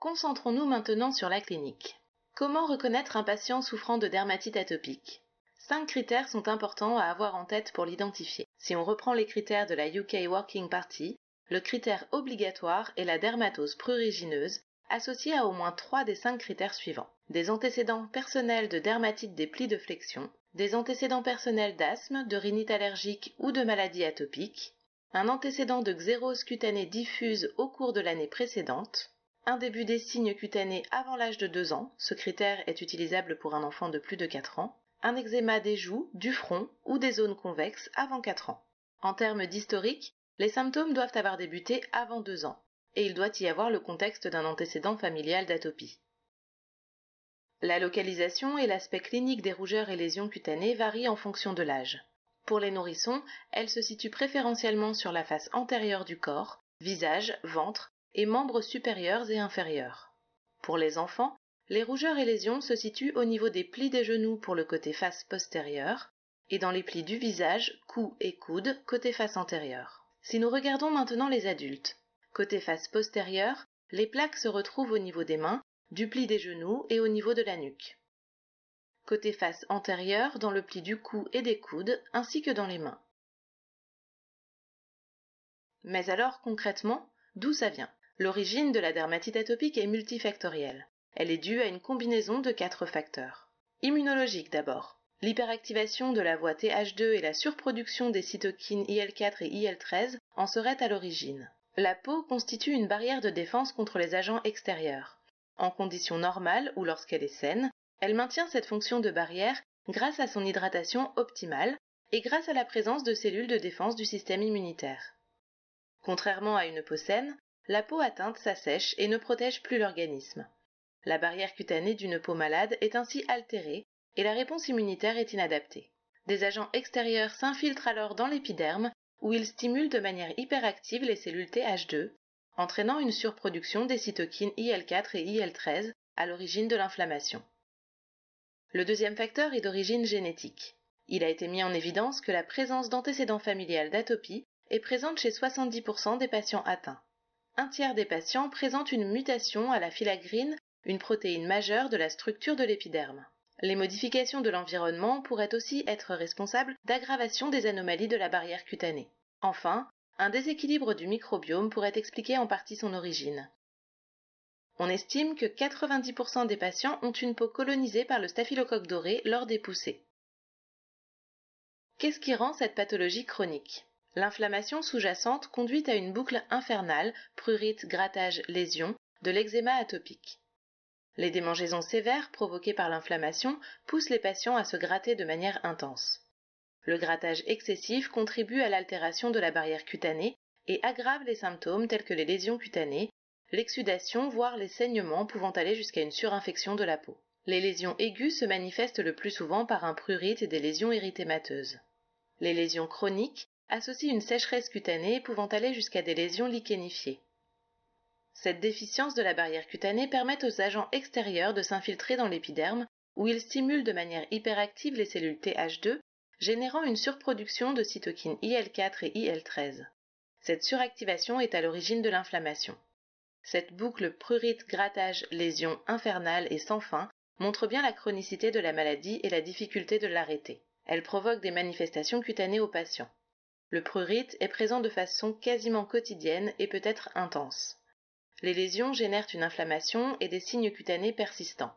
Concentrons-nous maintenant sur la clinique. Comment reconnaître un patient souffrant de dermatite atopique ? 5 critères sont importants à avoir en tête pour l'identifier. Si on reprend les critères de la UK Working Party, le critère obligatoire est la dermatose prurigineuse, associée à au moins 3 des 5 critères suivants. Des antécédents personnels de dermatite des plis de flexion, des antécédents personnels d'asthme, de rhinite allergique ou de maladie atopique, un antécédent de xérose cutanée diffuse au cours de l'année précédente, un début des signes cutanés avant l'âge de 2 ans, ce critère est utilisable pour un enfant de plus de 4 ans, un eczéma des joues, du front ou des zones convexes avant 4 ans. En termes d'historique, les symptômes doivent avoir débuté avant 2 ans, et il doit y avoir le contexte d'un antécédent familial d'atopie. La localisation et l'aspect clinique des rougeurs et lésions cutanées varient en fonction de l'âge. Pour les nourrissons, elles se situent préférentiellement sur la face antérieure du corps, visage, ventre et membres supérieurs et inférieurs. Pour les enfants, les rougeurs et lésions se situent au niveau des plis des genoux pour le côté face postérieure et dans les plis du visage, cou et coude, côté face antérieure. Si nous regardons maintenant les adultes, côté face postérieure, les plaques se retrouvent au niveau des mains, du pli des genoux et au niveau de la nuque. Côté face antérieure, dans le pli du cou et des coudes, ainsi que dans les mains. Mais alors, concrètement, d'où ça vient ? L'origine de la dermatite atopique est multifactorielle. Elle est due à une combinaison de 4 facteurs. Immunologique d'abord. L'hyperactivation de la voie Th2 et la surproduction des cytokines IL4 et IL13 en seraient à l'origine. La peau constitue une barrière de défense contre les agents extérieurs. En conditions normales ou lorsqu'elle est saine, elle maintient cette fonction de barrière grâce à son hydratation optimale et grâce à la présence de cellules de défense du système immunitaire. Contrairement à une peau saine, la peau atteinte s'assèche et ne protège plus l'organisme. La barrière cutanée d'une peau malade est ainsi altérée et la réponse immunitaire est inadaptée. Des agents extérieurs s'infiltrent alors dans l'épiderme où ils stimulent de manière hyperactive les cellules Th2, entraînant une surproduction des cytokines IL4 et IL13 à l'origine de l'inflammation. Le deuxième facteur est d'origine génétique. Il a été mis en évidence que la présence d'antécédents familiales d'atopie est présente chez 70% des patients atteints. Un tiers des patients présentent une mutation à la filagrine, une protéine majeure de la structure de l'épiderme. Les modifications de l'environnement pourraient aussi être responsables d'aggravation des anomalies de la barrière cutanée. Enfin, un déséquilibre du microbiome pourrait expliquer en partie son origine. On estime que 90% des patients ont une peau colonisée par le staphylocoque doré lors des poussées. Qu'est-ce qui rend cette pathologie chronique ? L'inflammation sous-jacente conduit à une boucle infernale, prurite, grattage, lésion, de l'eczéma atopique. Les démangeaisons sévères provoquées par l'inflammation poussent les patients à se gratter de manière intense. Le grattage excessif contribue à l'altération de la barrière cutanée et aggrave les symptômes tels que les lésions cutanées, l'exsudation, voire les saignements pouvant aller jusqu'à une surinfection de la peau. Les lésions aiguës se manifestent le plus souvent par un prurite et des lésions érythémateuses. Les lésions chroniques associent une sécheresse cutanée pouvant aller jusqu'à des lésions lichénifiées. Cette déficience de la barrière cutanée permet aux agents extérieurs de s'infiltrer dans l'épiderme où ils stimulent de manière hyperactive les cellules Th2, générant une surproduction de cytokines IL4 et IL13. Cette suractivation est à l'origine de l'inflammation. Cette boucle prurite-grattage-lésion infernale et sans fin montre bien la chronicité de la maladie et la difficulté de l'arrêter. Elle provoque des manifestations cutanées aux patients. Le prurite est présent de façon quasiment quotidienne et peut être intense. Les lésions génèrent une inflammation et des signes cutanés persistants.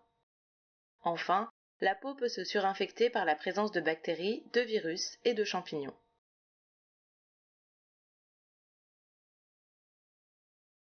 Enfin, la peau peut se surinfecter par la présence de bactéries, de virus et de champignons.